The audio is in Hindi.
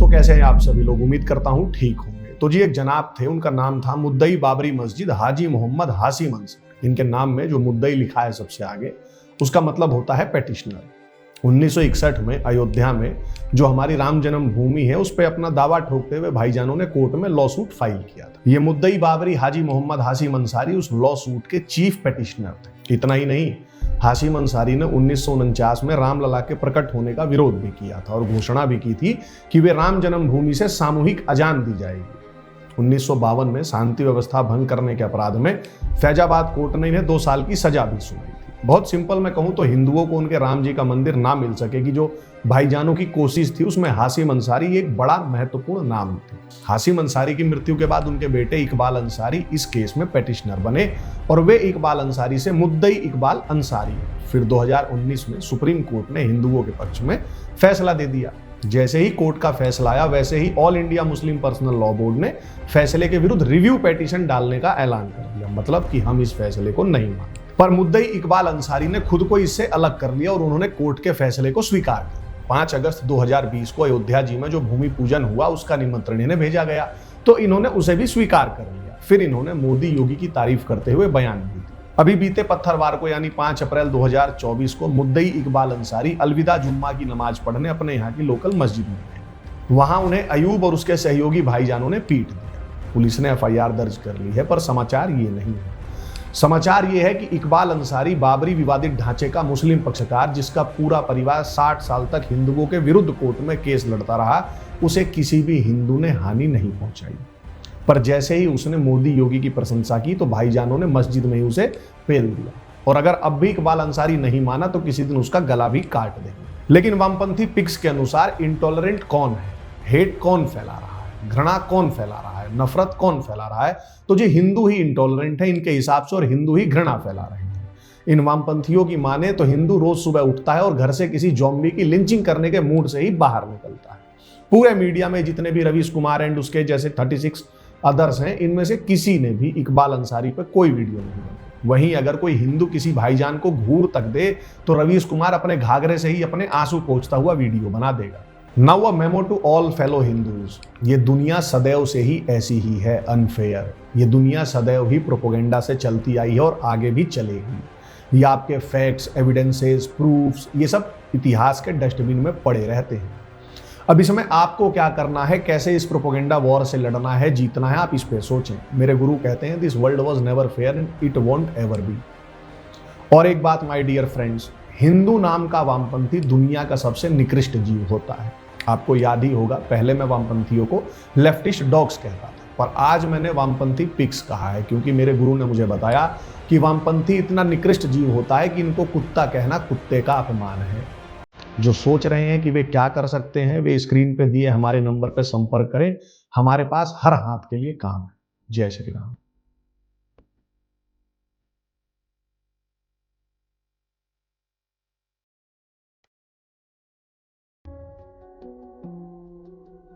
दोस्तों, कैसे हैं आप सभी लोग? उम्मीद करता हूं ठीक होंगे। तो जी, एक जनाब थे, उनका नाम था मुद्दई बाबरी मस्जिद हाजी मोहम्मद हाशिम अंसारी। इनके नाम में जो मुद्दई लिखा है सबसे आगे, उसका मतलब होता है पेटिशनर। 1961 में अयोध्या में जो हमारी राम जन्मभूमि है, उस पर अपना दावा ठोकते हुए भाईजानों ने कोर्ट में लॉ सूट फाइल किया था। ये मुद्दई बाबरी हाजी मोहम्मद हाशिम अंसारी उस लॉ सूट के चीफ पेटिशनर थे। इतना ही नहीं, हाशिम अंसारी ने 1949 में रामलला के प्रकट होने का विरोध भी किया था और घोषणा भी की थी कि वे राम जन्मभूमि से सामूहिक अजान दी जाएगी। 1952 में शांति व्यवस्था भंग करने के अपराध में फैजाबाद कोर्ट ने इन्हें 2 साल की सजा भी सुनाई थी। बहुत सिंपल मैं कहूं तो हिंदुओं को उनके राम जी का मंदिर ना मिल सके कि जो भाईजानों की कोशिश थी, उसमें हाशिम अंसारी एक बड़ा महत्वपूर्ण नाम थे। हाशिम अंसारी की मृत्यु के बाद उनके बेटे इकबाल अंसारी इस केस में पेटिशनर बने और वे इकबाल अंसारी से मुद्दई इकबाल अंसारी। फिर 2019 में सुप्रीम कोर्ट ने हिंदुओं के पक्ष में फैसला दे दिया। जैसे ही कोर्ट का फैसला आया, वैसे ही All India Muslim Personal Law Board ने फैसले के विरुद्ध रिव्यू पिटीशन डालने का ऐलान कर दिया। मतलब कि हम इस फैसले को नहीं मानते। पर मुद्दई इकबाल अंसारी ने खुद को इससे अलग कर लिया और उन्होंने कोर्ट के फैसले को स्वीकार किया। 5 अगस्त 2020 को अयोध्या जी में जो भूमि पूजन हुआ, उसका निमंत्रण इन्हें भेजा गया, तो इन्होंने उसे भी स्वीकार कर लिया। फिर इन्होंने मोदी योगी की तारीफ करते हुए बयान दी थी। अभी बीते पत्थरवार को यानी 5 अप्रैल 2024 को मुद्दई इकबाल अंसारी अलविदा जुम्मा की नमाज पढ़ने अपने यहाँ की लोकल मस्जिद में गए। वहां उन्हें अयूब और उसके सहयोगी भाईजानों ने पीट दिया। पुलिस ने FIR दर्ज कर ली है, पर समाचार ये नहीं है। समाचार ये है कि इकबाल अंसारी बाबरी विवादित ढांचे का मुस्लिम पक्षकार, जिसका पूरा परिवार 60 साल तक हिंदुओं के विरुद्ध कोर्ट में केस लड़ता रहा, उसे किसी भी हिंदू ने हानि नहीं पहुंचाई। पर जैसे ही उसने मोदी योगी की प्रशंसा की, तो भाईजानों ने मस्जिद में ही उसे पेल दिया। और अगर अब भी इकबाल अंसारी नहीं माना, तो किसी दिन उसका गला भी काट देंगे। लेकिन वामपंथी पिक्स के अनुसार इंटॉलरेंट कौन है, हेट कौन फैला रहा है, घृणा कौन फैला रहा है, नफरत कौन फैला रहा है, तो जी हिंदू ही इंटॉलरेंट है इनके हिसाब से, और हिंदू ही घृणा फैला रहे हैं। इन वामपंथियों की माने तो हिंदू रोज सुबह उठता है और घर से किसी ज़ॉम्बी की लिंचिंग करने के मूड से ही बाहर निकलता है। पूरे मीडिया में जितने भी रवीश कुमार एंड उसके जैसे 36 अदर्स हैं, इनमें से किसी ने भी इकबाल अंसारी पर कोई वीडियो नहीं बनाई। वहीं अगर कोई हिंदू किसी भाईजान को घूर तक दे, तो रवीश कुमार अपने घाघरे से ही अपने आंसू पोंछता हुआ वीडियो बना देगा। Now a memo to all fellow Hindus, ये दुनिया सदैव से ही ऐसी ही है, अनफेयर। ये दुनिया सदैव ही प्रोपोगेंडा से चलती आई है और आगे भी चलेगी। ये आपके फैक्ट्स, एविडेंसेस, प्रूफ्स, ये सब इतिहास के डस्टबिन में पड़े रहते हैं। अब इसमें आपको क्या करना है, कैसे इस प्रोपोगेंडा वॉर से लड़ना है, जीतना है, आप इस पे सोचें। मेरे गुरु कहते हैं, this world was never fair and it won't ever be. और एक बात माय डियर फ्रेंड्स, हिंदू नाम का वामपंथी दुनिया का सबसे निकृष्ट जीव होता है। आपको याद ही होगा, पहले मैं वामपंथियों को लेफ्टिस्ट डॉग्स कहता था, पर आज मैंने वामपंथी पिग्स कहा है, क्योंकि मेरे गुरु ने मुझे बताया कि वामपंथी इतना निकृष्ट जीव होता है कि इनको कुत्ता कहना कुत्ते का अपमान है। जो सोच रहे हैं कि वे क्या कर सकते हैं, वे स्क्रीन पे दिए हमारे नंबर पे संपर्क करें। हमारे पास हर हाथ के लिए काम है। जय श्री राम।